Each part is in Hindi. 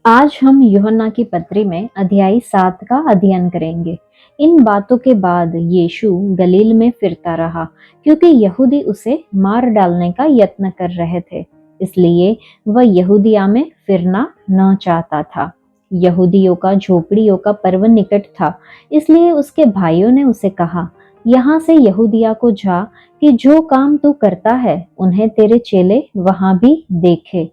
आज हम यूहन्ना की पत्री में अध्याय 7 का अध्ययन करेंगे। इन बातों के बाद यीशु गलील में फिरता रहा, क्योंकि यहूदी उसे मार डालने का यत्न कर रहे थे। इसलिए वह यहूदिया में फिरना न चाहता था। यहूदियों का झोपड़ियों का पर्व निकट था, इसलिए उसके भाइयों ने उसे कहा, यहाँ से यहूदिया को जा, कि जो काम तू करता है उन्हें तेरे चेले वहां भी देखे,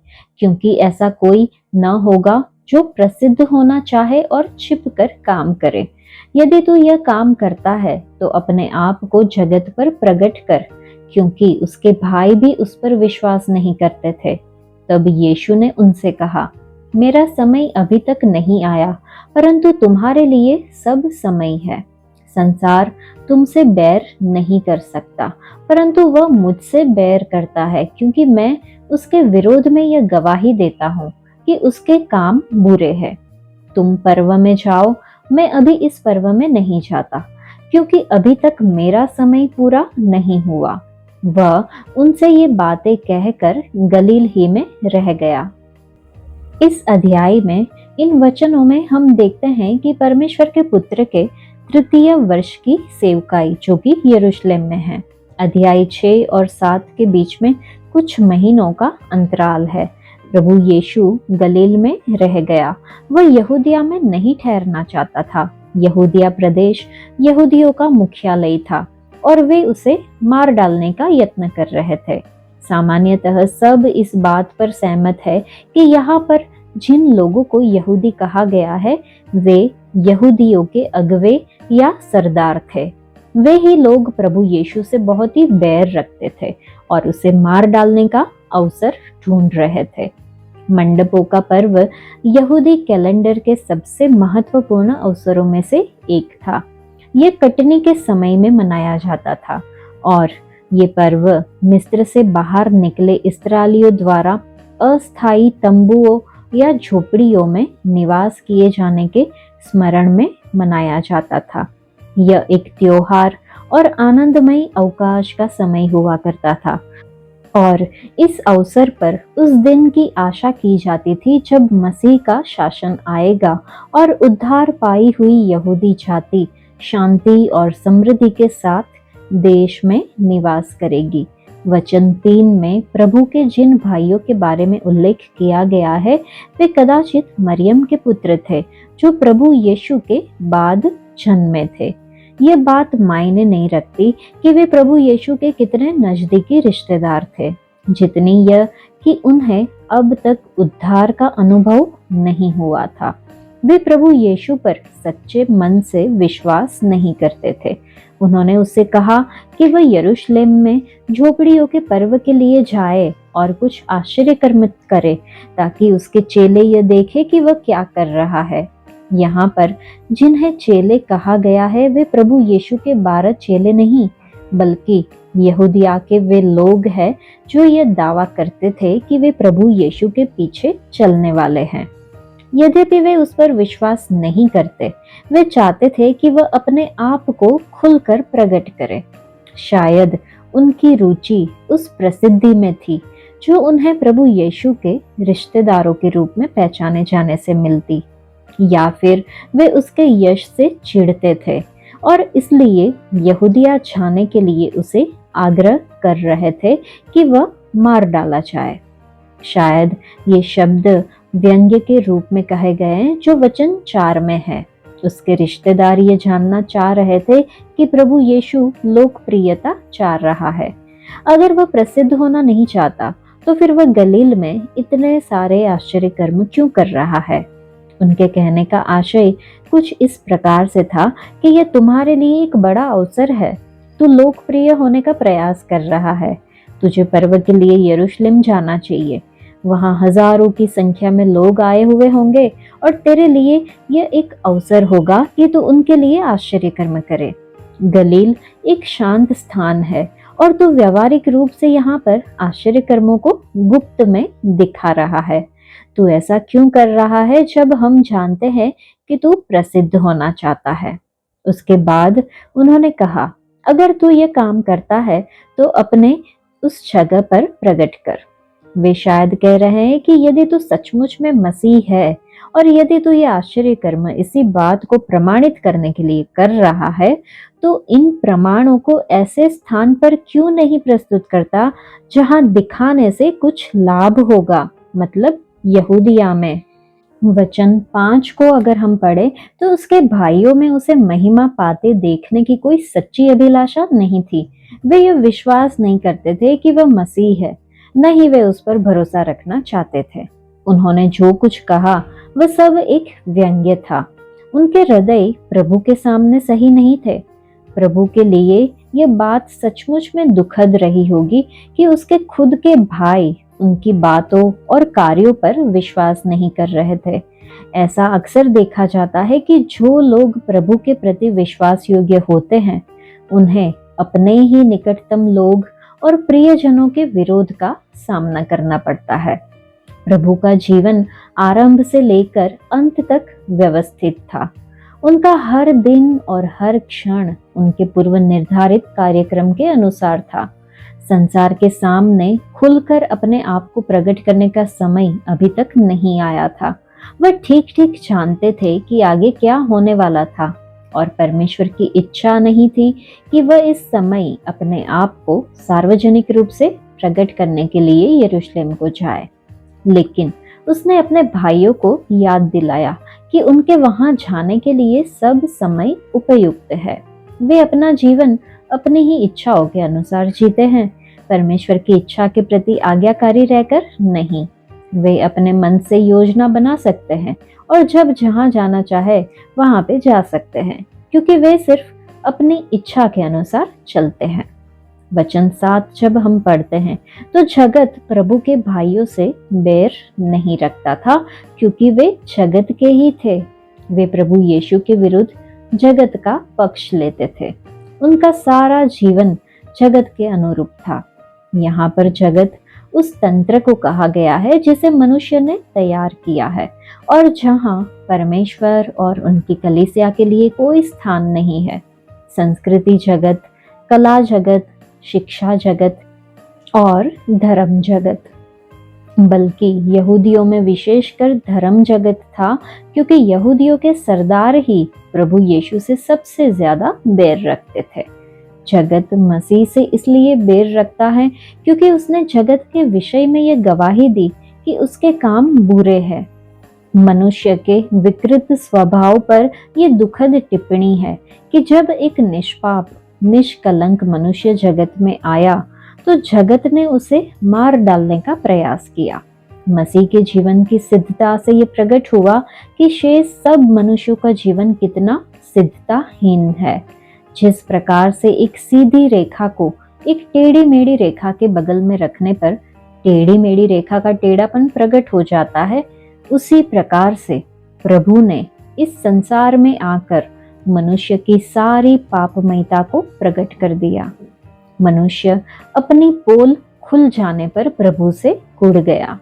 क्योंकि ऐसा कोई न होगा जो प्रसिद्ध होना चाहे और छिपकर काम करे। यदि तू यह काम करता है तो अपने आप को जगत पर प्रकट कर, क्योंकि उसके भाई भी उस पर विश्वास नहीं करते थे। तब यीशु ने उनसे कहा, मेरा समय अभी तक नहीं आया, परंतु तुम्हारे लिए सब समय है। संसार तुमसे बैर नहीं कर सकता, परंतु वह मुझसे बैर करता है, क्योंकि मैं उसके विरोध में यह गवाही देता हूँ कि उसके काम बुरे हैं। तुम पर्व में जाओ, मैं अभी इस पर्व में नहीं जाता, क्योंकि अभी तक मेरा समय पूरा नहीं हुआ। वह उनसे ये बातें कहकर गलील ही में रह गया। इस अध्याय में इन वचनों में हम देखते हैं कि परमेश्वर के पुत्र के तृतीय वर्ष की सेवकाई, जो कि यरूशलेम में है। अध्याय 6 और 7 के बीच में कुछ महीनों का अंतराल है। प्रभु यीशु गलील में रह गया। वह यहूदिया में नहीं ठहरना चाहता था। यहूदिया प्रदेश यहूदियों का मुख्यालय था और वे उसे मार डालने का यत्न कर रहे थे। सामान्यतः सब इस बात पर सहमत है कि यहाँ पर जिन लोगों को यहूदी कहा गया है, वे यहूदियों के अगुवे या सरदार थे। वे ही लोग प्रभु यीशु से बहुत ही बैर रखते थे और उसे मार डालने का अवसर ढूंढ रहे थे। मंडपों का पर्व यहूदी कैलेंडर के सबसे महत्वपूर्ण अवसरों में से एक था। ये कटनी के समय में मनाया जाता था और ये पर्व मिस्र से बाहर निकले इस्राएलियों द्वारा अस्थायी तंबुओं या झोपड़ियों में निवास किए जाने के स्मरण में मनाया जाता था। यह एक त्योहार और आनंदमय अवकाश का समय हुआ करता था और इस अवसर पर उस दिन की आशा की जाती थी जब मसीह का शासन आएगा और उद्धार पाई हुई यहूदी जाति शांति और समृद्धि के साथ देश में निवास करेगी। वचन 3 में प्रभु के जिन भाइयों के बारे में उल्लेख किया गया है, वे कदाचित मरियम के पुत्र थे, जो प्रभु यीशु के बाद जन्मे थे। ये बात मायने नहीं रखती कि वे प्रभु यीशु के कितने नजदीकी रिश्तेदार थे, जितनी यह कि उन्हें अब तक उद्धार का अनुभव नहीं हुआ था। वे प्रभु यीशु पर सच्चे मन से विश्वास नहीं करते थे। उन्होंने उससे कहा कि वह यरूशलेम में झोपड़ियों के पर्व के लिए जाए और कुछ आश्चर्य कर्म करे, ताकि उसके चेले यह देखे कि वह क्या कर रहा है। यहाँ पर जिन्हें चेले कहा गया है, वे प्रभु यीशु के 12 चेले नहीं, बल्कि यहूदिया के वे लोग हैं जो यह दावा करते थे कि वे प्रभु यीशु के पीछे चलने वाले हैं। यद्यपि वे उस पर विश्वास नहीं करते, वे चाहते थे कि वह अपने आप को खुलकर प्रकट करे। शायद उनकी रुचि उस प्रसिद्धि में थी जो उन्हें प्रभु यीशु के रिश्तेदारों के रूप में पहचाने जाने से मिलती, या फिर वे उसके यश से चिढ़ते थे और इसलिए यहूदिया जाने के लिए उसे आग्रह कर रहे थे कि वह मार डाला जाए। शायद ये शब्द व्यंग्य के रूप में कहे गए जो वचन 4 में है। उसके रिश्तेदार ये जानना चाह रहे थे कि प्रभु यीशु लोकप्रियता चाह रहा है। अगर वह प्रसिद्ध होना नहीं चाहता, तो फिर वह गलील में इतने सारे आश्चर्य कर्म क्यों कर रहा है? उनके कहने का आशय कुछ इस प्रकार से था कि यह तुम्हारे लिए एक बड़ा अवसर है। तू लोकप्रिय होने का प्रयास कर रहा है। तुझे पर्व के लिए यरूशलेम जाना चाहिए। वहां हजारों की संख्या में लोग आए हुए होंगे और तेरे लिए यह एक अवसर होगा कि तू उनके लिए आश्चर्य कर्म करे। गलील एक शांत स्थान है और तू व्यवहारिक रूप से यहाँ पर आश्चर्य कर्मों को गुप्त में दिखा रहा है। तू ऐसा क्यों कर रहा है जब हम जानते हैं कि तू प्रसिद्ध होना चाहता है? उसके बाद उन्होंने कहा, अगर तू ये काम करता है तो अपने उस जगह पर प्रकट कर। वे शायद कह रहे हैं कि यदि तू सचमुच में मसीह है और यदि तू ये आश्चर्य कर्म इसी बात को प्रमाणित करने के लिए कर रहा है, तो इन प्रमाणों को ऐसे स्थान पर क्यों नहीं प्रस्तुत करता जहां दिखाने से कुछ लाभ होगा, मतलब यहूदिया में। वचन 5 को अगर हम पढ़े तो उसके भाइयों में उसे महिमा पाते देखने की कोई सच्ची अभिलाषा नहीं थी। वे ये विश्वास नहीं करते थे कि वह मसीह है, न ही वे उस पर भरोसा रखना चाहते थे। उन्होंने जो कुछ कहा वह सब एक व्यंग्य था। उनके हृदय प्रभु के सामने सही नहीं थे। प्रभु के लिए यह बात सचमुच में दुखद रही होगी कि उसके खुद के भाई उनकी बातों और कार्यों पर विश्वास नहीं कर रहे थे। ऐसा अक्सर देखा जाता है कि जो लोग प्रभु के प्रति विश्वास योग्य होते हैं, उन्हें अपने ही निकटतम लोग और प्रियजनों के विरोध का सामना करना पड़ता है। प्रभु का जीवन आरंभ से लेकर अंत तक व्यवस्थित था। उनका हर दिन और हर क्षण उनके पूर्व निर्धारित कार्यक्रम के अनुसार था। संसार के सामने खुलकर अपने आप को प्रकट करने का समय अभी तक नहीं आया था। वह ठीक ठीक जानते थे कि आगे क्या होने वाला था, और परमेश्वर की इच्छा नहीं थी कि वह इस समय अपने आप को सार्वजनिक रूप से प्रकट करने के लिए यरूशलेम को जाए। लेकिन उसने अपने भाइयों को याद दिलाया कि उनके वहां जाने के लिए सब समय उपयुक्त है। वे अपना जीवन अपनी ही इच्छाओं के अनुसार जीते हैं, परमेश्वर की इच्छा के प्रति आज्ञाकारी रहकर नहीं। वे अपने मन से योजना बना सकते हैं और जब जहां जाना चाहे वहां पे जा सकते हैं, क्योंकि वे सिर्फ अपनी इच्छा के अनुसार चलते हैं। वचन 7 जब हम पढ़ते हैं तो जगत प्रभु के भाइयों से बैर नहीं रखता था, क्योंकि वे जगत के ही थे। वे प्रभु यीशु के विरुद्ध जगत का पक्ष लेते थे। उनका सारा जीवन जगत के अनुरूप था। यहाँ पर जगत उस तंत्र को कहा गया है जिसे मनुष्य ने तैयार किया है, और जहाँ परमेश्वर और उनकी कलीसिया के लिए कोई स्थान नहीं है। संस्कृति जगत, कला जगत, शिक्षा जगत और धर्म जगत, बल्कि यहूदियों में विशेषकर धर्म जगत था, क्योंकि यहूदियों के सरदार ही प्रभु यीशु से सबसे ज्यादा बैर रखते थे। जगत मसीह से इसलिए बैर रखता है क्योंकि उसने जगत के विषय में यह गवाही दी कि उसके काम बुरे हैं। मनुष्य के विकृत स्वभाव पर यह दुखद टिप्पणी है कि जब एक निष्पाप निष्कलंक मनुष्य जगत में आया तो जगत ने उसे मार डालने का प्रयास किया। मसीह के जीवन की सिद्धता से यह प्रकट हुआ कि शेष सब मनुष्यों का जीवन कितना सिद्धताहीन है। जिस प्रकार से एक सीधी रेखा को एक टेढ़ी मेढ़ी रेखा के बगल में रखने पर टेढ़ी मेढ़ी रेखा का टेढ़ापन प्रकट हो जाता है, उसी प्रकार से प्रभु ने इस संसार में आकर मनुष्य की सारी पापमयता को प्रकट कर दिया। मनुष्य अपनी पोल खुल जाने पर प्रभु से कुढ़ गया।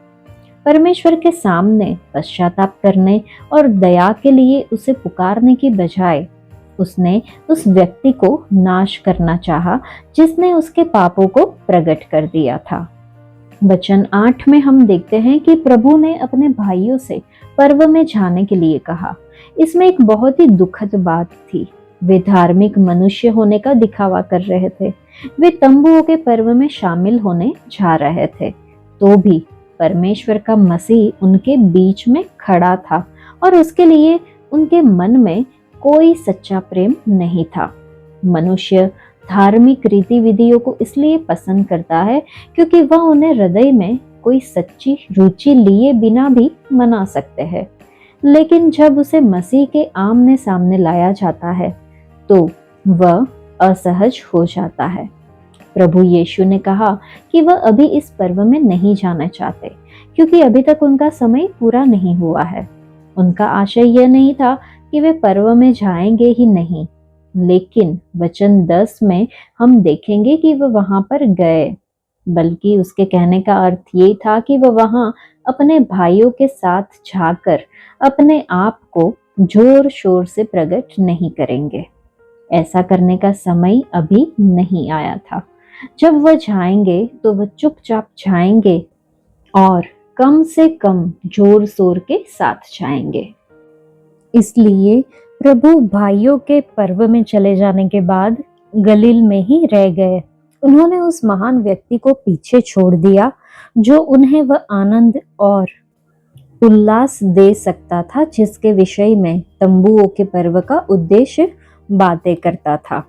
परमेश्वर के सामने पश्चाताप करने और दया के लिए उसे पुकारने की बजाय उसने उस व्यक्ति को नाश करना चाहा जिसने उसके पापों को प्रकट कर दिया था। वचन 8 में हम देखते हैं कि प्रभु ने अपने भाइयों से पर्व में जाने के लिए कहा। इसमें एक बहुत ही दुखद बात थी। वे धार्मिक मनुष्य होने का दिखावा कर रहे थे। वे तंबुओं के पर्व में शामिल होने जा रहे थे, तो भी परमेश्वर का मसीह उनके बीच में खड़ा था और उसके लिए उनके मन में कोई सच्चा प्रेम नहीं था। मनुष्य धार्मिक रीति विधियों को इसलिए पसंद करता है क्योंकि वह उन्हें हृदय में कोई सच्ची रुचि लिए बिना भी मना सकते हैं। लेकिन जब उसे मसीह के आमने सामने लाया जाता है तो वह असहज हो जाता है। प्रभु यीशु ने कहा कि वह अभी इस पर्व में नहीं जाना चाहते, क्योंकि अभी तक उनका समय पूरा नहीं हुआ है। उनका आशय यह नहीं था कि वे पर्व में जाएंगे ही नहीं, लेकिन वचन 10 में हम देखेंगे कि वह वहां पर गए, बल्कि उसके कहने का अर्थ ये था कि वह वहां अपने भाइयों के साथ जाकर अपने आप को जोर शोर से प्रकट नहीं करेंगे। ऐसा करने का समय अभी नहीं आया था। जब वह जाएंगे तो वह चुपचाप जाएंगे और कम से कम जोर शोर के साथ जाएंगे। इसलिए प्रभु भाइयों के पर्व में चले जाने के बाद गलील में ही रह गए। उन्होंने उस महान व्यक्ति को पीछे छोड़ दिया जो उन्हें वह आनंद और उल्लास दे सकता था जिसके विषय में तंबुओं के पर्व का उद्देश्य बातें करता था।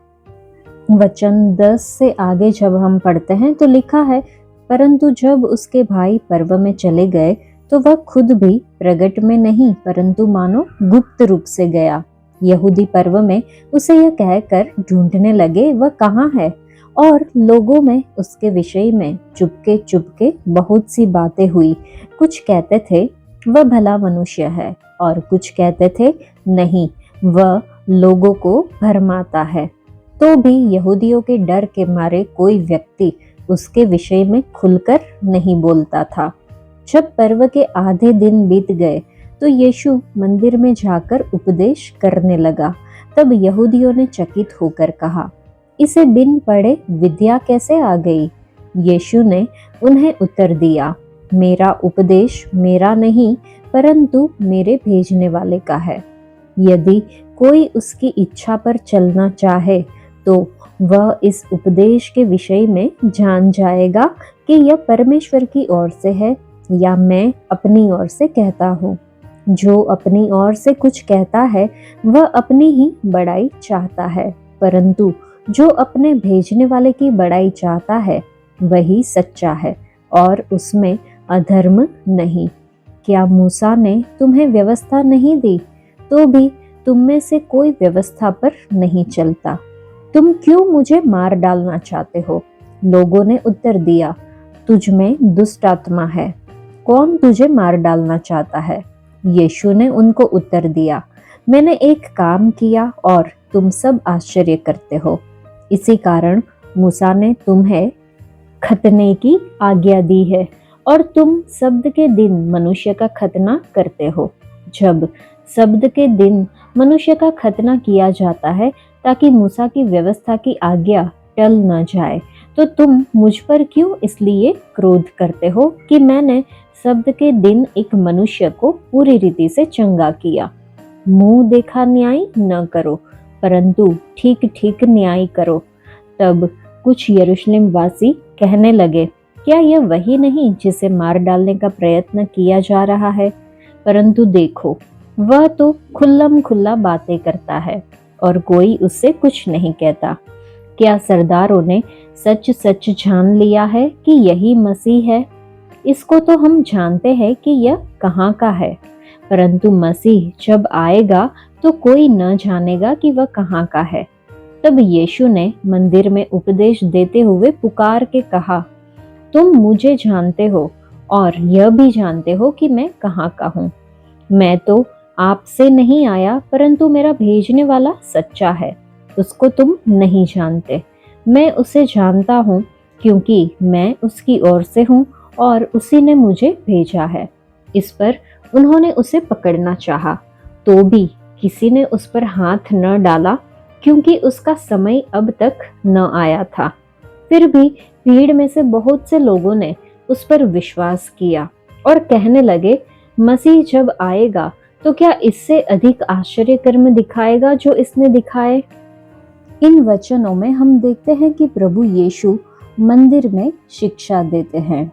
वचन 10 से आगे जब हम पढ़ते हैं तो लिखा है, परंतु जब उसके भाई पर्व में चले गए तो वह खुद भी प्रगट में नहीं परंतु मानो गुप्त रूप से गया। यहूदी पर्व में उसे यह कहकर ढूंढने लगे वह कहाँ है, और लोगों में उसके विषय में चुपके चुपके बहुत सी बातें हुई। कुछ कहते थे वह भला मनुष्य है और कुछ कहते थे नहीं, वह लोगों को भरमाता है। तो भी यहूदियों के डर के मारे कोई व्यक्ति उसके विषय में खुलकर नहीं बोलता था। जब पर्व के आधे दिन बीत गए तो यीशु मंदिर में जाकर उपदेश करने लगा। तब यहूदियों ने चकित होकर कहा, इसे बिन पढ़े विद्या कैसे आ गई? यीशु ने उन्हें उत्तर दिया, मेरा उपदेश मेरा नहीं परंतु मेरे भेजने वाले का है। यदि कोई उसकी इच्छा पर चलना चाहे तो वह इस उपदेश के विषय में जान जाएगा कि यह परमेश्वर की ओर से है या मैं अपनी ओर से कहता हूँ। जो अपनी ओर से कुछ कहता है वह अपनी ही बड़ाई चाहता है, परंतु जो अपने भेजने वाले की बड़ाई चाहता है वही सच्चा है और उसमें अधर्म नहीं। क्या मूसा ने तुम्हें व्यवस्था नहीं दी? तो भी तुम में से कोई व्यवस्था पर नहीं चलता। तुम क्यों मुझे मार डालना चाहते हो? लोगों ने उत्तर दिया, तुझ में दुष्ट आत्मा है, कौन तुझे मार डालना चाहता है? यीशु ने उनको उत्तर दिया, मैंने एक काम किया और तुम सब आश्चर्य करते हो। इसी कारण मूसा ने तुम्हें खतने की आज्ञा दी है और तुम शब्द के दिन मनुष्य का खतना करते हो। जब शब्द के दिन मनुष्य का खतना किया जाता है ताकि मूसा की व्यवस्था की आज्ञा टल न जाए, तो तुम मुझ पर क्यों इसलिए क्रोध करते हो कि मैंने शब्द के दिन एक मनुष्य को पूरी रीति से चंगा किया? मुंह देखा न्याय न करो परंतु ठीक ठीक न्याय करो। तब कुछ यरूशलेम वासी कहने लगे, क्या यह वही नहीं जिसे मार डालने का प्रयत्न किया जा रहा है? परंतु देखो, वह तो खुल्लम खुल्ला बातें करता है और कोई उससे कुछ नहीं कहता। क्या सरदारों ने सच सच जान लिया है कि यही मसीह है? इसको तो हम जानते हैं कि यह कहाँ का है, परंतु मसीह जब आएगा तो कोई न जानेगा कि वह कहाँ का है। तब यीशु ने मंदिर में उपदेश देते हुए पुकार के कहा, तुम मुझे जानते हो और यह भी जानते हो कि मैं कहाँ का हूँ। मैं तो आपसे नहीं आया परंतु मेरा भेजने वाला सच्चा है, उसको तुम नहीं जानते। मैं उसे जानता हूँ क्योंकि मैं उसकी ओर से हूँ और उसी ने मुझे भेजा है। इस पर उन्होंने उसे पकड़ना चाहा, तो भी किसी ने उस पर हाथ न डाला क्योंकि उसका समय अब तक न आया था। फिर भी भीड़ में से बहुत से लोगों ने उस पर विश्वास किया और कहने लगे, मसीह जब आएगा तो क्या इससे अधिक आश्चर्य कर्म दिखाएगा जो इसने दिखाए? इन वचनों में हम देखते हैं कि प्रभु यीशु मंदिर में शिक्षा देते हैं।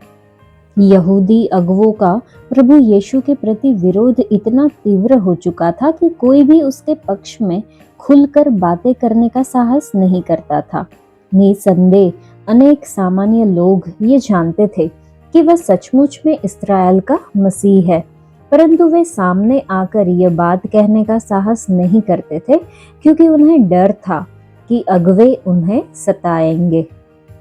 यहूदी अगुवों का प्रभु यीशु के प्रति विरोध इतना तीव्र हो चुका था कि कोई भी उसके पक्ष में खुलकर बातें करने का साहस नहीं करता था। निसंदेह अनेक सामान्य लोग ये जानते थे कि वह सचमुच में इस्राएल का मसीह है, परंतु वे सामने आकर यह बात कहने का साहस नहीं करते थे क्योंकि उन्हें डर था कि अगुवे उन्हें सताएंगे।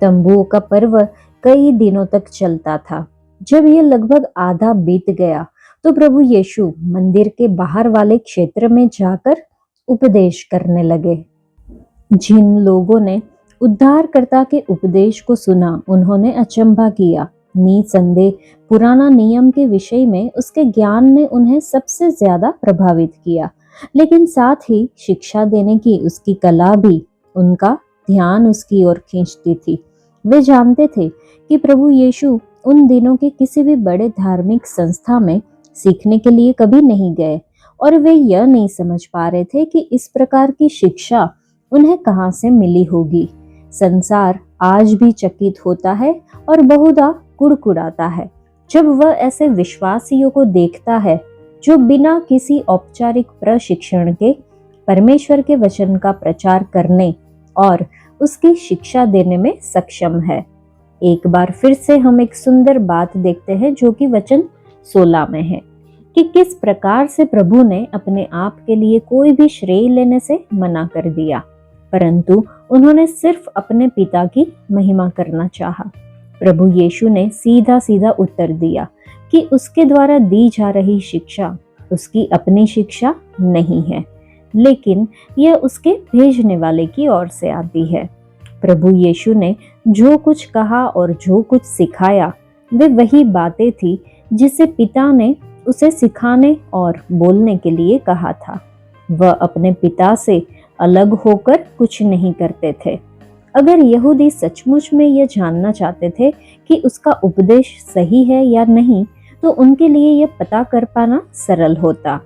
तंबुओं का पर्व कई दिनों तक चलता था। जब यह लगभग आधा बीत गया तो प्रभु यीशु मंदिर के बाहर वाले क्षेत्र में जाकर उपदेश करने लगे। जिन लोगों ने उद्धारकर्ता के उपदेश को सुना उन्होंने अचंभा किया। निसंदेह पुराना नियम के विषय में उसके ज्ञान ने उन्हें सबसे ज्यादा प्रभावित किया, लेकिन साथ ही शिक्षा देने की उसकी कला भी उनका ध्यान उसकी ओर खींचती थी। वे जानते थे कि प्रभु यीशु उन दिनों के किसी भी बड़े धार्मिक संस्था में सीखने के लिए कभी नहीं गए और वे यह नहीं समझ पा रहे थे कि इस प्रकार की शिक्षा उन्हें कहाँ से मिली होगी। संसार आज भी चकित होता है और बहुधा कुड़कुड़ाता है जब वह ऐसे विश्वासियों को देखता है जो बिना किसी औपचारिक प्रशिक्षण के परमेश्वर के वचन का प्रचार करने और उसकी शिक्षा देने में सक्षम है। एक बार फिर से हम एक सुंदर बात देखते हैं जो कि वचन 16 में है कि किस प्रकार से प्रभु ने अपने आप के लिए कोई भी श्रेय लेने से मना कर दिया, परंतु उन्होंने सिर्फ अपने पिता की महिमा करना चाहा। प्रभु यीशु ने सीधा सीधा उत्तर दिया कि उसके द्वारा दी जा रही शिक्षा उसकी अपनी शिक्षा नहीं है, लेकिन यह उसके भेजने वाले की ओर से आती है। प्रभु यीशु ने जो कुछ कहा और जो कुछ सिखाया वे वही बातें थी जिसे पिता ने उसे सिखाने और बोलने के लिए कहा था। वह अपने पिता से अलग होकर कुछ नहीं करते थे। अगर यहूदी सचमुच में यह जानना चाहते थे कि उसका उपदेश सही है या नहीं, तो उनके लिए यह पता कर पाना सरल होता।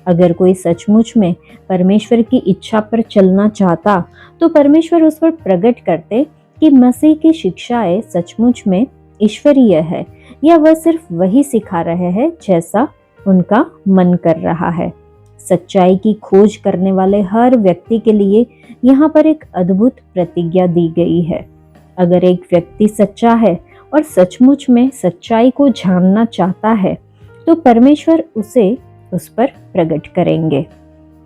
अगर कोई सचमुच में परमेश्वर की इच्छा पर चलना चाहता, तो परमेश्वर उस पर प्रकट करते कि मसीह की शिक्षाएं सचमुच में ईश्वरीय है या वह सिर्फ वही सिखा रहे हैं जैसा उनका मन कर रहा है। सच्चाई की खोज करने वाले हर व्यक्ति के लिए यहाँ पर एक अद्भुत प्रतिज्ञा दी गई है। अगर एक व्यक्ति सच्चा है और सचमुच में सच्चाई को जानना चाहता है, तो परमेश्वर उसे उस पर प्रकट करेंगे।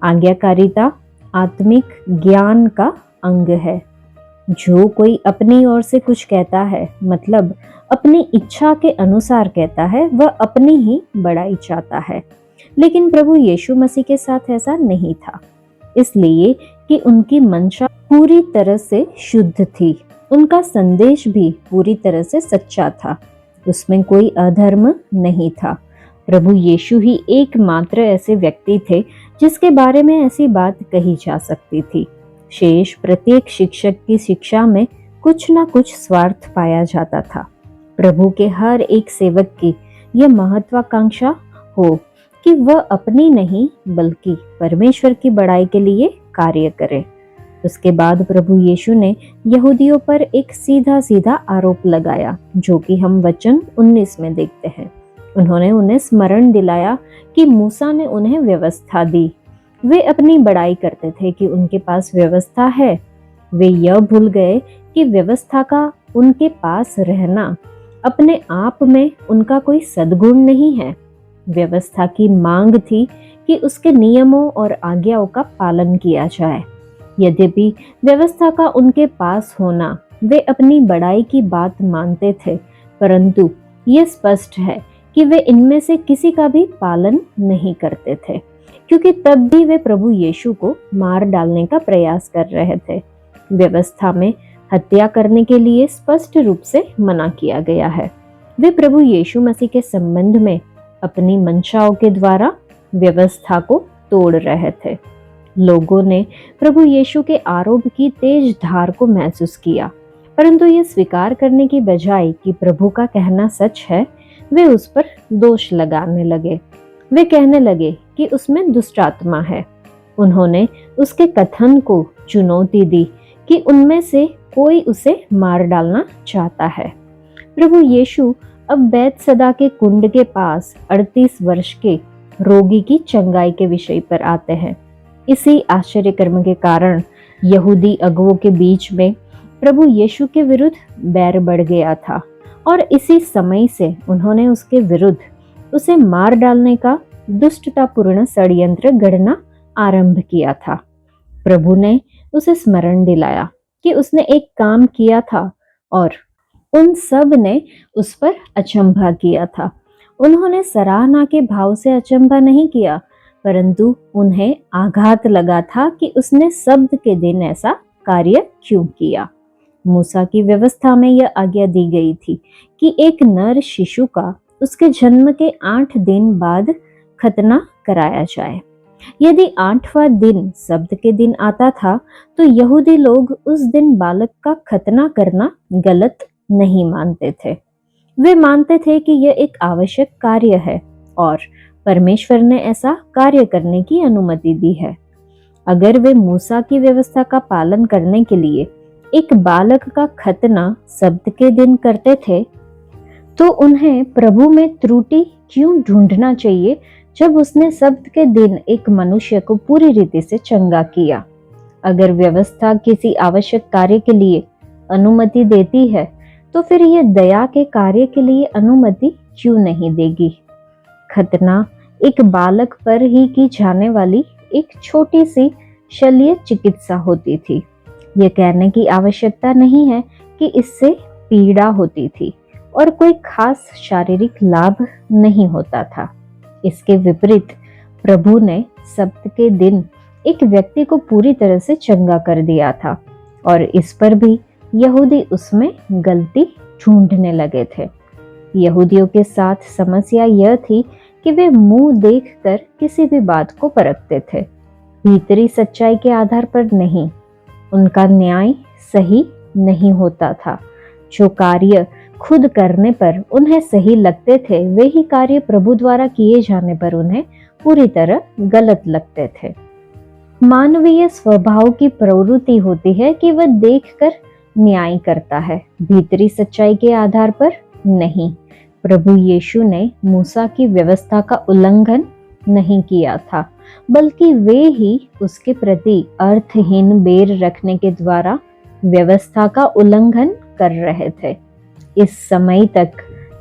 आज्ञाकारिता आत्मिक ज्ञान का अंग है। जो कोई अपनी ओर से कुछ कहता है, मतलब अपनी इच्छा के अनुसार कहता है, वह अपनी ही बड़ाई चाहता है। लेकिन प्रभु यीशु मसीह के साथ ऐसा नहीं था, इसलिए कि उनकी मंशा पूरी तरह से शुद्ध थी। उनका संदेश भी पूरी तरह से सच्चा था, उसमें कोई अधर्म नहीं था। प्रभु यीशु ही एकमात्र ऐसे व्यक्ति थे जिसके बारे में ऐसी बात कही जा सकती थी। शेष प्रत्येक शिक्षक की शिक्षा में कुछ ना कुछ स्वार्थ पाया जाता था। प्रभु के हर एक सेवक की यह महत्वाकांक्षा हो कि वह अपनी नहीं बल्कि परमेश्वर की बड़ाई के लिए कार्य करे। उसके बाद प्रभु यीशु ने यहूदियों पर एक सीधा सीधा आरोप लगाया, जो कि हम वचन 19 में देखते हैं। उन्होंने उन्हें स्मरण दिलाया कि मूसा ने उन्हें व्यवस्था दी। वे अपनी बड़ाई करते थे कि उनके पास व्यवस्था है। वे यह भूल गए कि व्यवस्था का उनके पास रहना अपने आप में उनका कोई सद्गुण नहीं है। व्यवस्था की मांग थी कि उसके नियमों और आज्ञाओं का पालन किया जाए। यद्यपि व्यवस्था का उनके पास होना वे अपनी बड़ाई की बात मानते थे, परंतु ये स्पष्ट है कि वे इनमें से किसी का भी पालन नहीं करते थे, क्योंकि तब भी वे प्रभु यीशु को मार डालने का प्रयास कर रहे थे। व्यवस्था में हत्या करने के लिए स्पष्ट रूप से मना किया गया है। वे प्रभु यीशु मसीह के संबंध में अपनी मंशाओं के द्वारा व्यवस्था को तोड़ रहे थे। लोगों ने प्रभु यीशु के आरोप की तेज धार को महसूस किया, परंतु ये स्वीकार करने की बजाय कि प्रभु का कहना सच है, वे उस पर दोष लगाने लगे। वे कहने लगे कि उसमें दुष्ट आत्मा है। उन्होंने उसके कथन को चुनौती दी कि उनमें से कोई उसे मार डालना चाहता है। प्रभु यीशु अब बैतसदा के कुंड के पास 38 वर्ष के रोगी की चंगाई के विषय पर आते हैं। इसी आश्चर्य कर्म के कारण यहूदी अगुवों के बीच में प्रभु यीशु के विरुद्ध बैर बढ़ गया था और इसी समय से उन्होंने उसके विरुद्ध उसे मार डालने का दुष्टतापूर्ण षड्यंत्र गढ़ना आरंभ किया था। प्रभु ने उसे स्मरण दिलाया कि उसने एक काम किया था और उन सब ने उस पर अचंभा किया था। उन्होंने सराहना के भाव से अचंभा नहीं किया, परंतु उन्हें आघात लगा था कि उसने शब्द के दिन ऐसा कार्य क्यों किया। मूसा की व्यवस्था में यह आज्ञा दी गई थी कि एक नर शिशु का उसके जन्म के 8 दिन बाद खतना कराया जाए। यदि 8वां दिन शब्द के दिन आता था, तो यहूदी लोग उस दिन बालक का खतना करना गलत नहीं मानते थे। वे मानते थे कि यह एक आवश्यक कार्य है और परमेश्वर ने ऐसा कार्य करने की अनुमति दी है। अगर वे मूसा की व्यवस्था का पालन करने के लिए एक बालक का खतना सब्त के दिन करते थे, तो उन्हें प्रभु में त्रुटि क्यों ढूंढना चाहिए जब उसने सब्त के दिन एक मनुष्य को पूरी रीति से चंगा किया। अगर व्यवस्था किसी आवश्यक कार्य के लिए अनुमति देती है, तो फिर यह दया के कार्य के लिए अनुमति क्यों नहीं देगी। खतना एक बालक पर ही की जाने वाली एक छोटी सी शल्य चिकित्सा होती थी। यह कहने की आवश्यकता नहीं है कि इससे पीड़ा होती थी और कोई खास शारीरिक लाभ नहीं होता था। इसके विपरीत प्रभु ने सब्त के दिन एक व्यक्ति को पूरी तरह से चंगा कर दिया था और इस पर भी यहूदी उसमें गलती ढूंढने लगे थे। यहूदियों के साथ समस्या यह थी कि वे मुंह देखकर किसी भी बात को परखते थे, भीतरी सच्चाई के आधार पर नहीं। उनका न्याय सही नहीं होता था। जो कार्य खुद करने पर उन्हें सही लगते थे, वे ही कार्य प्रभु द्वारा किए जाने पर उन्हें पूरी तरह गलत लगते थे। मानवीय स्वभाव की प्रवृत्ति होती है कि वह देखकर न्याय करता है, भीतरी सच्चाई के आधार पर नहीं। प्रभु यीशु ने मूसा की व्यवस्था का उल्लंघन नहीं किया था, बल्कि वे ही उसके प्रति अर्थहीन बैर रखने के द्वारा व्यवस्था का उल्लंघन कर रहे थे। इस समय तक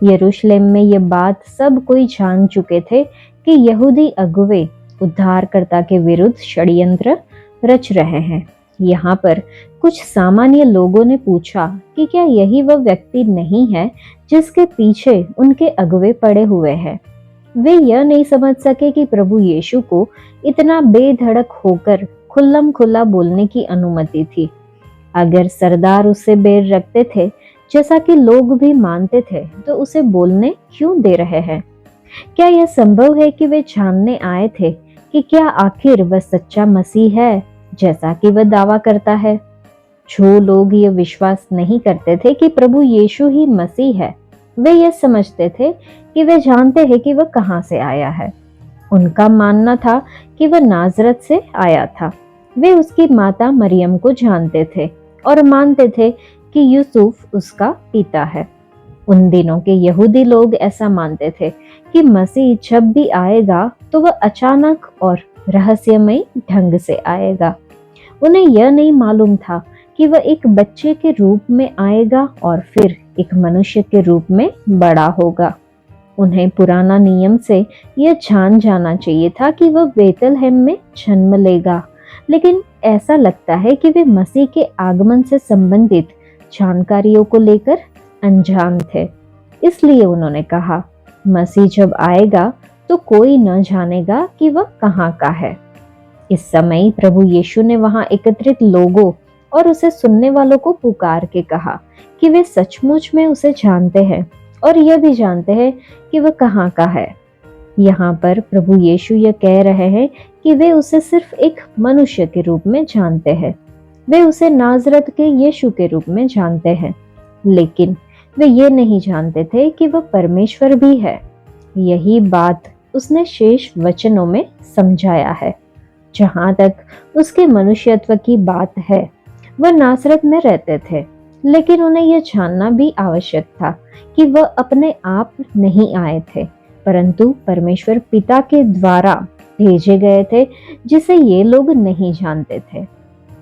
यरूशलेम में ये बात सब कोई जान चुके थे कि यहूदी अगुवे उद्धारकर्ता के विरुद्ध षड्यंत्र रच रहे हैं। यहाँ पर कुछ सामान्य लोगों ने पूछा कि क्या यही वह व्यक्ति नहीं है जिसके पीछे उनके अगुवे पड़े हुए हैं। वे यह नहीं समझ सके कि प्रभु यीशु को इतना बेधड़क होकर खुल्लम खुल्ला बोलने की अनुमति थी। अगर सरदार उससे बैर रखते थे, जैसा कि लोग भी मानते थे, तो उसे बोलने क्यों दे रहे हैं। क्या यह संभव है कि वे जानने आए थे कि क्या आखिर वह सच्चा मसीह है जैसा कि वह दावा करता है। जो लोग यह विश्वास नहीं करते थे कि प्रभु यीशु ही मसीह है, वे यह समझते थे कि वे जानते हैं कि वह कहां से आया है। उनका मानना था कि वह नाजरत से आया था। वे उसकी माता मरियम को जानते थे और मानते थे कि यूसुफ उसका पिता है। उन दिनों के यहूदी लोग ऐसा मानते थे कि मसीह जब भी आएगा तो वह अचानक और रहस्यमय ढंग से आएगा। उन्हें यह नहीं मालूम था कि वह एक बच्चे के रूप में आएगा और फिर एक मनुष्य के रूप में बड़ा होगा। उन्हें पुराना नियम से यह जान जाना चाहिए था कि वह बेतलहम में जन्म लेगा, लेकिन ऐसा लगता है कि वे मसीह के आगमन से संबंधित जानकारियों को लेकर अनजान थे। इसलिए उन्होंने कहा, मसीह जब आएगा तो कोई न जानेगा कि वह कहाँ का है। इस समय प्रभु यीशु ने वहां एकत्रित लोगों और उसे सुनने वालों को पुकार के कहा कि वे सचमुच में उसे जानते हैं और यह भी जानते हैं कि वह कहाँ का है। यहाँ पर प्रभु यीशु यह कह रहे हैं कि वे उसे सिर्फ एक मनुष्य के रूप में जानते हैं। वे उसे नाजरत के यीशु के रूप में जानते हैं, लेकिन वे ये नहीं जानते थे कि वह परमेश्वर भी है। यही बात उसने शेष वचनों में समझाया है। जहां तक उसके मनुष्यत्व की बात है, वह नासरत में रहते थे, लेकिन उन्हें यह जानना भी आवश्यक था कि वह अपने आप नहीं आए थे, परंतु परमेश्वर पिता के द्वारा भेजे गए थे, जिसे ये लोग नहीं जानते थे।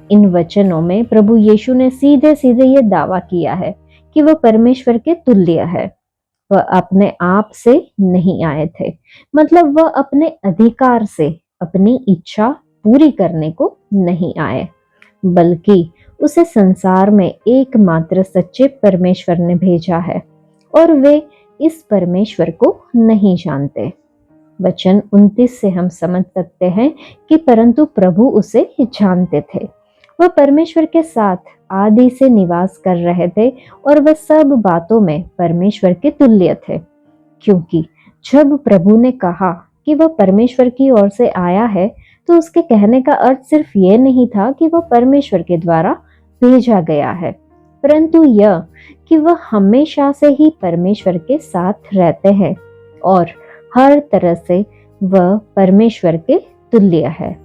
इन वचनों में प्रभु यीशु ने सीधे सीधे यह दावा किया है कि वह परमेश्वर के तुल्य है। वह अपने आप से नहीं आए थे, मतलब वह अपने अधिकार से अपनी इच्छा पूरी करने को नहीं आए, बल्कि उसे संसार में एकमात्र सच्चे परमेश्वर ने भेजा है और वे इस परमेश्वर को नहीं जानते। वचन 29 से हम समझ सकते हैं कि परंतु प्रभु उसे जानते थे। वह परमेश्वर के साथ आदि से निवास कर रहे थे और वह सब बातों में परमेश्वर के तुल्य थे, क्योंकि जब प्रभु ने कहा कि वह परमेश्वर की ओर से आया है, तो उसके कहने का अर्थ सिर्फ ये नहीं था कि वह परमेश्वर के द्वारा भेजा गया है। परंतु यह कि वह हमेशा से ही परमेश्वर के साथ रहते हैं और हर तरह से वह परमेश्वर के तुल्य है।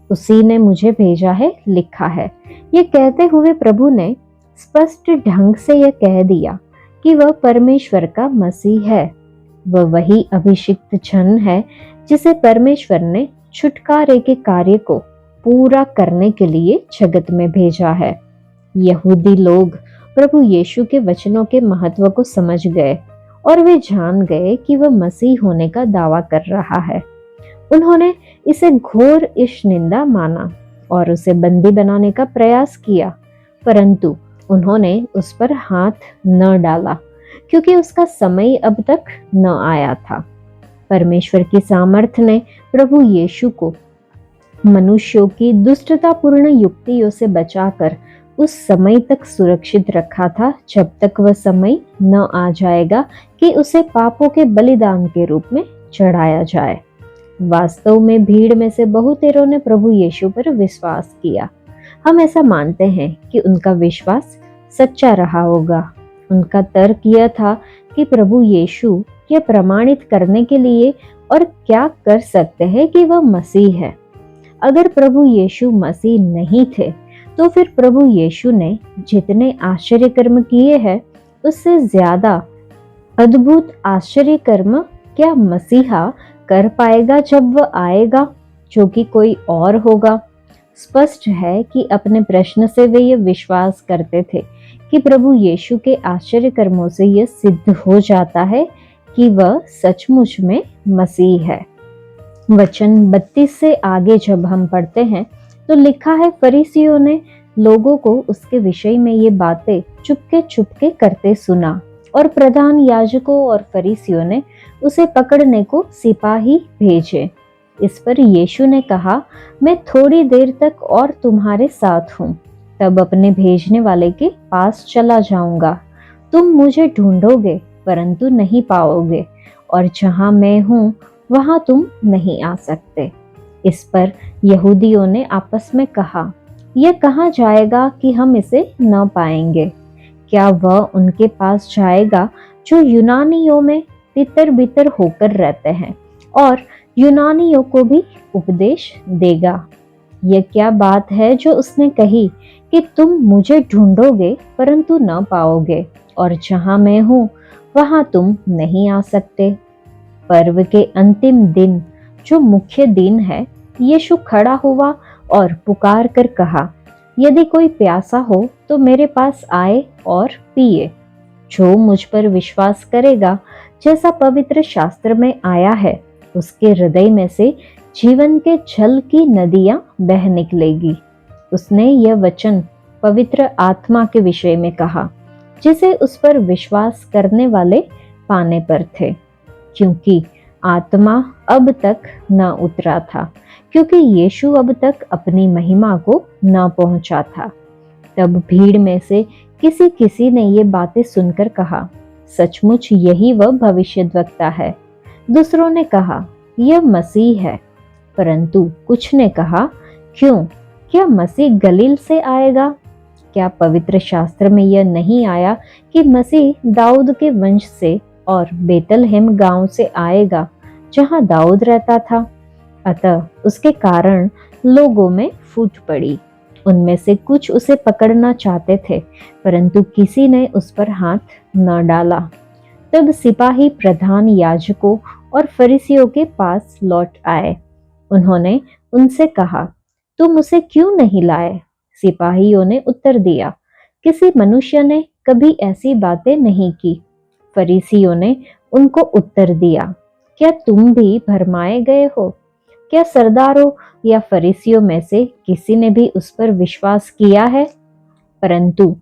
उसी ने मुझे भेजा है, लिखा है। ये कहते हुए प्रभु ने स्पष्ट ढंग से यह कह दिया कि वह परमेश्वर का मसीह है। वह वही अभिषिक्त जन है जिसे परमेश्वर ने छुटकारे के कार्य को पूरा करने के लिए जगत में भेजा है। यहूदी लोग प्रभु यीशु के वचनों के महत्व को समझ गए और वे जान गए कि वह मसीह होने का दावा कर रहा है। उन्होंने इसे घोर ईशनिंदा माना और उसे बंदी बनाने का प्रयास किया, परंतु उन्होंने उस पर हाथ न डाला क्योंकि उसका समय अब तक न आया था। परमेश्वर की सामर्थ्य ने प्रभु यीशु को मनुष्यों की दुष्टतापूर्ण युक्तियों से बचाकर उस समय तक सुरक्षित रखा था जब तक वह समय न आ जाएगा कि उसे पापों के बलिदान के रूप में चढ़ाया जाए। वास्तव में भीड़ में से बहुतेरों ने प्रभु यीशु पर विश्वास किया। हम ऐसा मानते हैं कि उनका विश्वास सच्चा रहा होगा। उनका तर्क यह था कि प्रभु यीशु यह प्रमाणित करने के लिए और क्या कर सकते हैं कि वह मसीह है। अगर प्रभु यीशु मसीह नहीं थे तो फिर प्रभु यीशु ने जितने आश्चर्य कर्म किए हैं उससे ज्यादा अद्भुत आश्चर्य कर्म क्या मसीहा कर पाएगा जब वह आएगा, जो कि कोई और होगा। स्पष्ट है कि अपने प्रश्न से वे ये विश्वास करते थे कि प्रभु यीशु के आश्चर्य कर्मों से यह सिद्ध हो जाता है कि वह सचमुच में मसीह है। वचन 32 से आगे जब हम पढ़ते हैं तो लिखा है, फरीसियों ने लोगों को उसके विषय में ये बातें चुपके करते सुना और प्रधान याजकों और फरीसियों ने उसे पकड़ने को सिपाही भेजे। इस पर यीशु ने कहा, मैं थोड़ी देर तक और तुम्हारे साथ हूँ, तब अपने भेजने वाले के पास चला जाऊंगा। तुम मुझे ढूंढोगे परंतु नहीं पाओगे, और जहाँ मैं हूँ वहां तुम नहीं आ सकते। इस पर यहूदियों ने आपस में कहा, यह कहाँ जाएगा कि हम इसे न पाएंगे? क्या वह उनके पास जाएगा जो यूनानियों में तितर बितर होकर रहते हैं और यूनानियों को भी उपदेश देगा? यह क्या बात है जो उसने कही कि तुम मुझे ढूंढोगे परंतु न पाओगे, और जहाँ मैं हूँ वहां तुम नहीं आ सकते। पर्व के अंतिम दिन, जो मुख्य दिन है, यीशु खड़ा हुआ और पुकार कर कहा, यदि कोई प्यासा हो तो मेरे पास आए और पिए। जो मुझ पर विश्वास करेगा, जैसा पवित्र शास्त्र में आया है, उसके हृदय में से जीवन के जल की नदियां बह निकलेगी। उसने यह वचन पवित्र आत्मा के विषय में कहा, जिसे उस पर विश्वास करने वाले पाने पर थे, क्योंकि आत्मा अब तक न उतरा था, क्योंकि यीशु अब तक अपनी महिमा को न पहुंचा था। तब भीड़ में से किसी ने ये बातें सुनकर कहा, सचमुच यही वह भविष्यद्वक्ता है। दूसरों ने कहा, यह मसीह है। परंतु कुछ ने कहा, क्यों, क्या मसीह गलील से आएगा? क्या पवित्र शास्त्र में यह नहीं आया कि मसीह दाऊद के वंश से और बेतलहेम गांव से आएगा, जहां दाऊद रहता था? अतः उसके कारण लोगों में फूट पड़ी। उनमें से कुछ उसे पकड़ना चाहते थे, परंतु किसी ने उस पर हाथ न डाला। तब सिपाही प्रधान याजकों और फरीसियों के पास लौट आए। उन्होंने उनसे कहा, तुम उसे क्यों नहीं लाए? सिपाहियों ने उत्तर दिया, किसी मनुष्य ने कभी ऐसी बातें नहीं की। फरीसियों ने उनको उत्तर दिया, क्या तुम भी भरमाए गए हो? क्या सरदारों या फरीसियों में से किसी ने भी उस पर विश्वास किया है? परंतु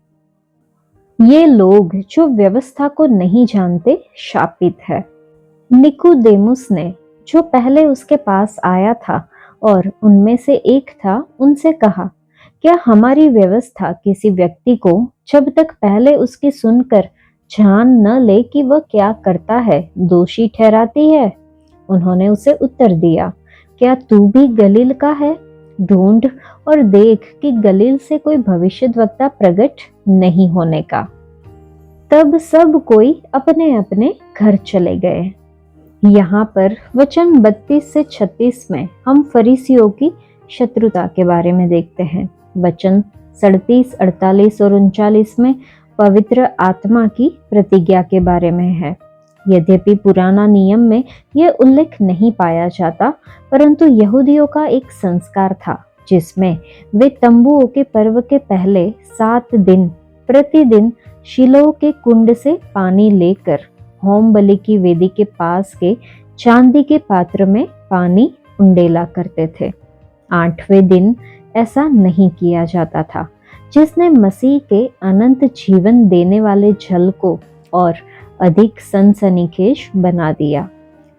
ये लोग जो व्यवस्था को नहीं जानते शापित है। निकोदेमुस ने, जो पहले उसके पास आया था और उनमें से एक था, उनसे कहा, क्या हमारी व्यवस्था किसी व्यक्ति को जब तक पहले उसकी सुनकर जान न ले कि वह क्या करता है, दोषी ठहराती है? उन्होंने उसे उत्तर दिया, क्या तू भी गलील का है? ढूंढ और देख कि गलील से कोई भविष्यद्वक्ता प्रकट नहीं होने का। तब सब कोई अपने अपने घर चले गए। यहाँ पर वचन 32 से 36 में हम फरीसियों की शत्रुता के बारे में देखते हैं। वचन 37, 48 और 39 में पवित्र आत्मा की प्रतिज्ञा के बारे में है। यद्यपि पुराना नियम में यह उल्लेख नहीं पाया जाता, परंतु यहूदियों का एक संस्कार था जिसमें वे तंबुओं के पर्व के पहले 7 दिन प्रतिदिन शिलोह के कुंड से पानी लेकर होम बलि की वेदी के पास के चांदी के पात्र में पानी उंडेला करते थे। 8वें दिन ऐसा नहीं किया जाता था, जिसने मसीह के अनंत जीवन देने वाले जल को और अधिक सनसनीखेज बना दिया।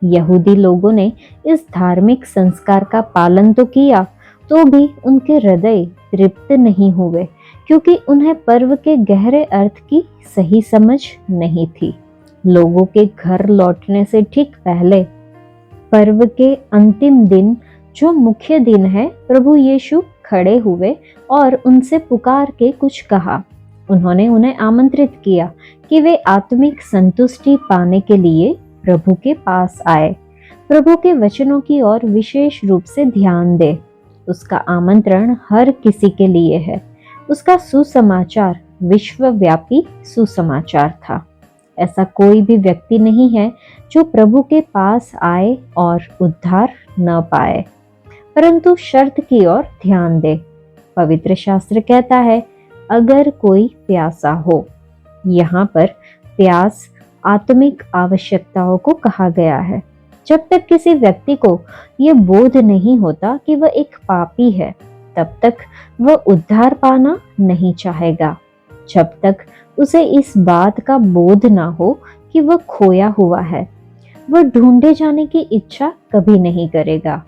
यहूदी लोगों ने इस धार्मिक संस्कार का पालन तो किया, तो भी उनके हृदय तृप्त नहीं हुए, क्योंकि उन्हें पर्व के गहरे अर्थ की सही समझ नहीं थी। लोगों के घर लौटने से ठीक पहले पर्व के अंतिम दिन, जो मुख्य दिन है, प्रभु यीशु खड़े हुए और उनसे पुकार के कुछ कहा। उन्होंने उन्हें आमंत्रित किया कि वे आत्मिक संतुष्टि पाने के लिए प्रभु के पास आए, प्रभु के वचनों की ओर विशेष रूप से ध्यान दे। उसका आमंत्रण हर किसी के लिए है। उसका सुसमाचार विश्वव्यापी सुसमाचार था। ऐसा कोई भी व्यक्ति नहीं है जो प्रभु के पास आए और उद्धार न पाए, परंतु शर्त की ओर ध्यान दे। पवित्र शास्त्र कहता है, अगर कोई प्यासा हो। यहाँ पर प्यास आत्मिक आवश्यकताओं को कहा गया है। जब तक किसी व्यक्ति को यह बोध नहीं होता कि वह एक पापी है, तब तक वह उद्धार पाना नहीं चाहेगा। जब तक उसे इस बात का बोध ना हो कि वह खोया हुआ है, वह ढूंढे जाने की इच्छा कभी नहीं करेगा।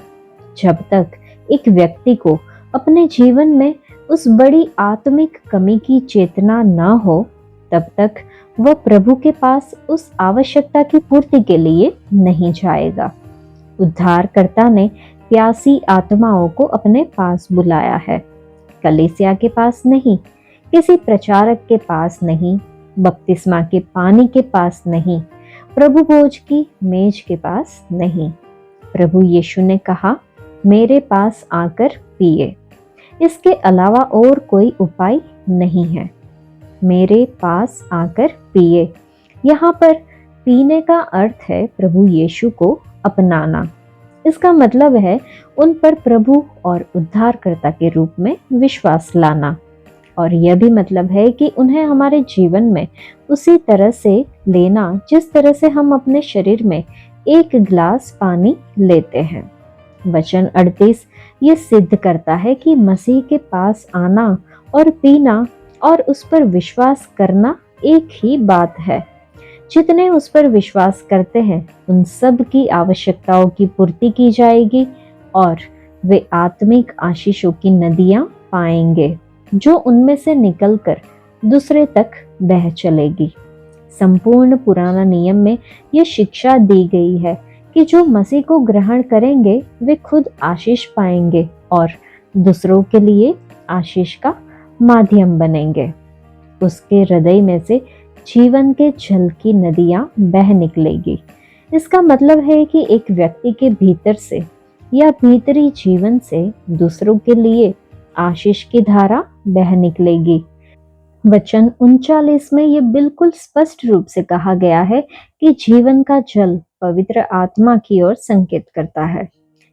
जब तक एक व्यक्ति को अपने जीवन में उस बड़ी आत्मिक कमी की चेतना ना हो, तब तक वह प्रभु के पास उस आवश्यकता की पूर्ति के लिए नहीं जाएगा। उद्धारकर्ता ने प्यासी आत्माओं को अपने पास बुलाया है, कलीसिया के पास नहीं, किसी प्रचारक के पास नहीं, बपतिस्मा के पानी के पास नहीं, प्रभु भोज की मेज के पास नहीं। प्रभु यीशु ने कहा, मेरे पास आकर पिए। इसके अलावा और कोई उपाय नहीं है। मेरे पास आकर पिए। यहाँ पर पीने का अर्थ है प्रभु यीशु को अपनाना। इसका मतलब है उन पर प्रभु और उद्धारकर्ता के रूप में विश्वास लाना, और यह भी मतलब है कि उन्हें हमारे जीवन में उसी तरह से लेना जिस तरह से हम अपने शरीर में एक गिलास पानी लेते हैं। वचन 38 ये सिद्ध करता है कि मसीह के पास आना और पीना और उस पर विश्वास करना एक ही बात है। जितने उस पर विश्वास करते हैं, उन सब की आवश्यकताओं की पूर्ति की जाएगी और वे आत्मिक आशीषों की नदियां पाएंगे, जो उनमें से निकलकर दूसरे तक बह चलेगी। संपूर्ण पुराना नियम में यह शिक्षा दी गई है कि जो मसीह को ग्रहण करेंगे वे खुद आशीष पाएंगे और दूसरों के लिए आशीष का माध्यम बनेंगे। उसके हृदय में से जीवन के जल की नदियां बह निकलेगी। इसका मतलब है कि एक व्यक्ति के भीतर से या भीतरी जीवन से दूसरों के लिए आशीष की धारा बह निकलेगी। वचन 39 में यह बिल्कुल स्पष्ट रूप से कहा गया है कि जीवन का जल पवित्र आत्मा की ओर संकेत करता है।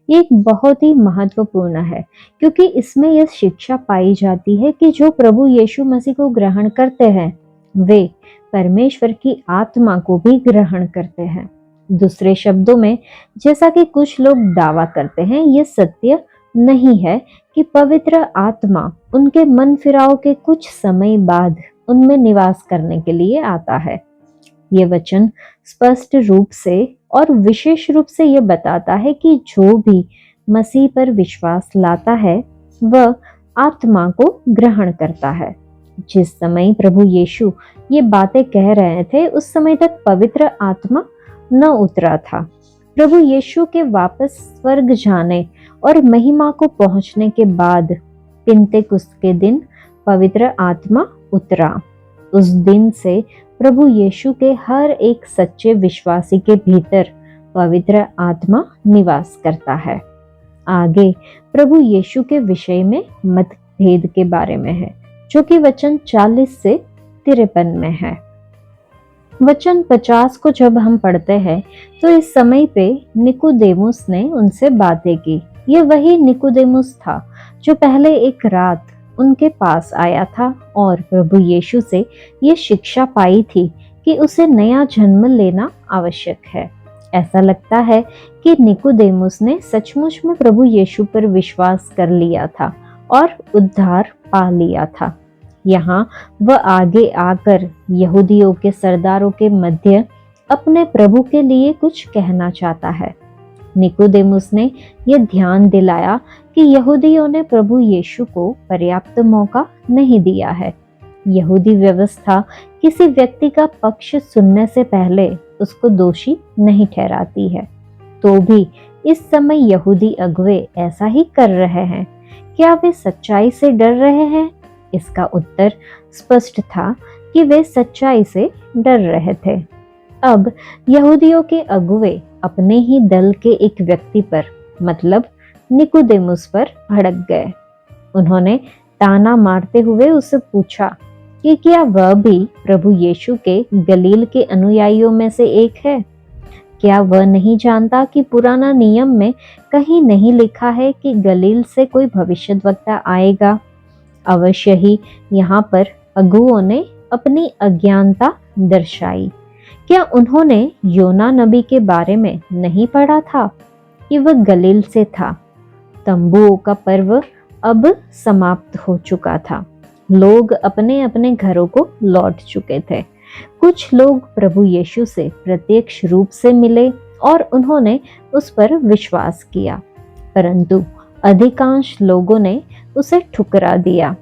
ये एक बहुत ही महत्वपूर्ण है, क्योंकि इसमें यह शिक्षा पाई जाती है कि जो प्रभु यीशु मसीह को ग्रहण करते हैं, वे परमेश्वर की आत्मा को भी ग्रहण करते हैं। दूसरे शब्दों में, जैसा कि कुछ लोग दावा करते हैं, यह सत्य नहीं है कि पवित्र आत्मा उनके मन फिराव के कुछ समय बाद उनमें निवास करने के लिए आता है। ये वचन स्पष्ट रूप से और विशेष रूप से यह बताता है कि जो भी मसीह पर विश्वास लाता है वह आत्मा को ग्रहण करता है। जिस समय प्रभु यीशु ये बातें कह रहे थे, उस समय तक पवित्र आत्मा न उतरा था। प्रभु यीशु के वापस स्वर्ग जाने और महिमा को पहुंचने के बाद पिंतेकुस्त के दिन पवित्र आत्मा उतरा। उस दिन से प्रभु यीशु के हर एक सच्चे विश्वासी के भीतर पवित्र आत्मा निवास करता है। आगे प्रभु यीशु के विषय में मतभेद के बारे में है, जो कि वचन 40 से 53 में है। वचन 50 को जब हम पढ़ते हैं तो इस समय पे निकोदेमुस ने उनसे बातें की। यह वही निकोदेमुस था जो पहले एक रात उनके पास आया था और प्रभु यीशु से ये शिक्षा पाई थी कि उसे नया जन्म लेना आवश्यक है। ऐसा लगता है कि निकोदेमुस ने सचमुच में प्रभु यीशु पर विश्वास कर लिया था और उद्धार पा लिया था। यहाँ वह आगे आकर यहूदियों के सरदारों के मध्य अपने प्रभु के लिए कुछ कहना चाहता है। निकोदेमुस ने यह ध्यान दिलाया कि यहूदियों ने प्रभु यीशु को पर्याप्त मौका नहीं दिया है। यहूदी व्यवस्था किसी व्यक्ति का पक्ष सुनने से पहले उसको दोषी नहीं ठहराती है। तो भी इस समय यहूदी अगुवे ऐसा ही कर रहे हैं। क्या वे सच्चाई से डर रहे हैं? इसका उत्तर स्पष्ट था कि वे सच्चाई से डर रहे थे। अब यहूदियों के अगुवे अपने ही दल के एक व्यक्ति पर मतलब निकोदेमुस पर भड़क गए। उन्होंने ताना मारते हुए उससे पूछा कि क्या वह भी प्रभु यीशु के गलील के अनुयायियों में से एक है? क्या वह नहीं जानता कि पुराना नियम में कहीं नहीं लिखा है कि गलील से कोई भविष्यद्वक्ता आएगा? अवश्य ही यहाँ पर अगुओं ने अपनी अज्ञानता दर्शाई। क्या उन्होंने योना नबी के बारे में नहीं पढ़ा था कि वह गलील से था? तंबुओं का पर्व अब समाप्त हो चुका था। लोग अपने अपने घरों को लौट चुके थे। कुछ लोग प्रभु यीशु से प्रत्यक्ष रूप से मिले और उन्होंने उस पर विश्वास किया, परंतु अधिकांश लोगों ने उसे ठुकरा दिया।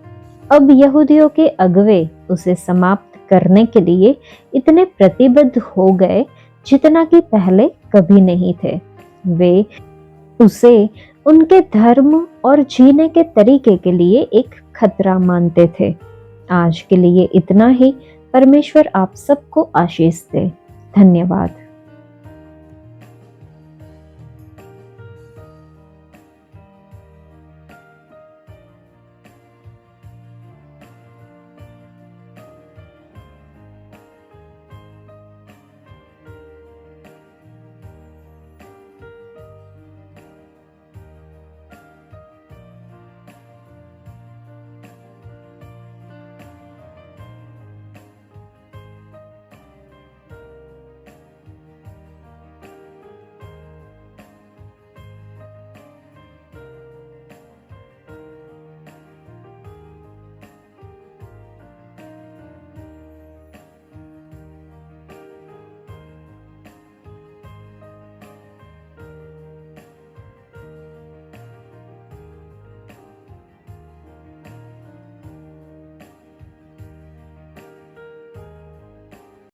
अब यहूदियों के अगुवे उसे समाप्त करने के लिए इतने प्रतिबद्ध हो गए जितना कि पहले कभी नहीं थे। वे उसे उनके धर्म और जीने के तरीके के लिए एक खतरा मानते थे। आज के लिए इतना ही। परमेश्वर आप सबको आशीष दे। धन्यवाद।